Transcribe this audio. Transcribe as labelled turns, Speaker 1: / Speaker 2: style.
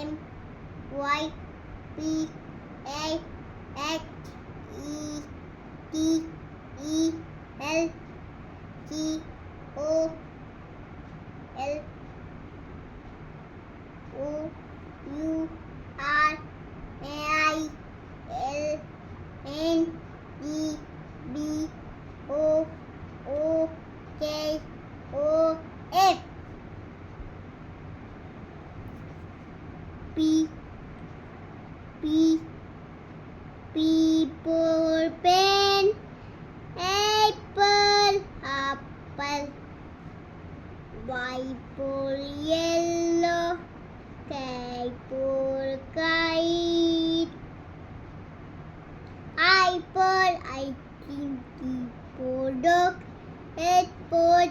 Speaker 1: M Y P A H E T E L G O L O U R A I L N E B O O K O F P P P for pen, apple, apple, Y for yellow, K for kite, I think D for dog, H for